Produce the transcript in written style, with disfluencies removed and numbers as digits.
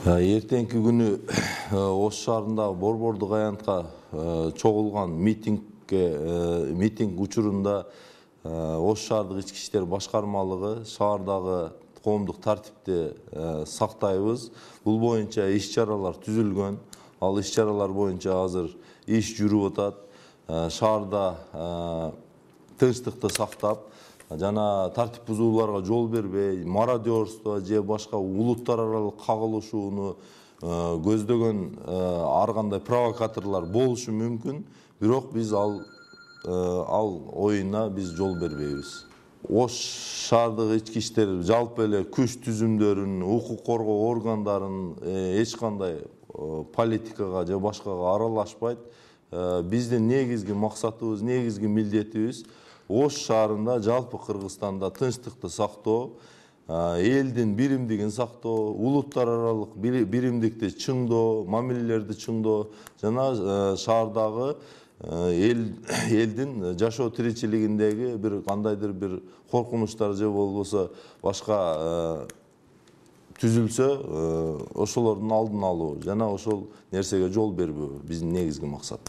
Эртеңки күнү Ош шаарындагы Борбордук аянтка чогулган митинг учурунда Ош шаардык ички иштер башкармалыгы шаардагы коомдук тартипти сактайбыз. Бул боюнча иш-чаралар түзүлгөн. Ал иш-чаралар боюнча азыр иш жүрүп атат. Шаарда тынчтыкты сактап, жана тартип бузууларга жол бербей, мародерство же башка улуттар аралык кагылышууну көздөгөн ар кандай провокаторлор болушу мүмкүн. Бирок биз ал оюна биз жол бербейбиз. Ош шаардык ички иштер жалпы эле күч түзүмдөрүн, укук коргоо органдарын эч кандай политикага же башкага аралашпайт. Биздин негизги максатыбыз, негизги милдетибиз Ош шаарында, жалпы Кыргызстанда тынчтыкты сактоо, элдин биримдигин сактоо, улуттар аралык биримдикти чыңдоо, мамилелерди чыңдоо жана шаардагы элдин жашоо тиричилигиндеги бир кандайдыр бир коркунучтар же болбосо башка түзүлсө, ошолордун алдын алуу жана ошол нерсеге жол бербөө биздин негизги максат.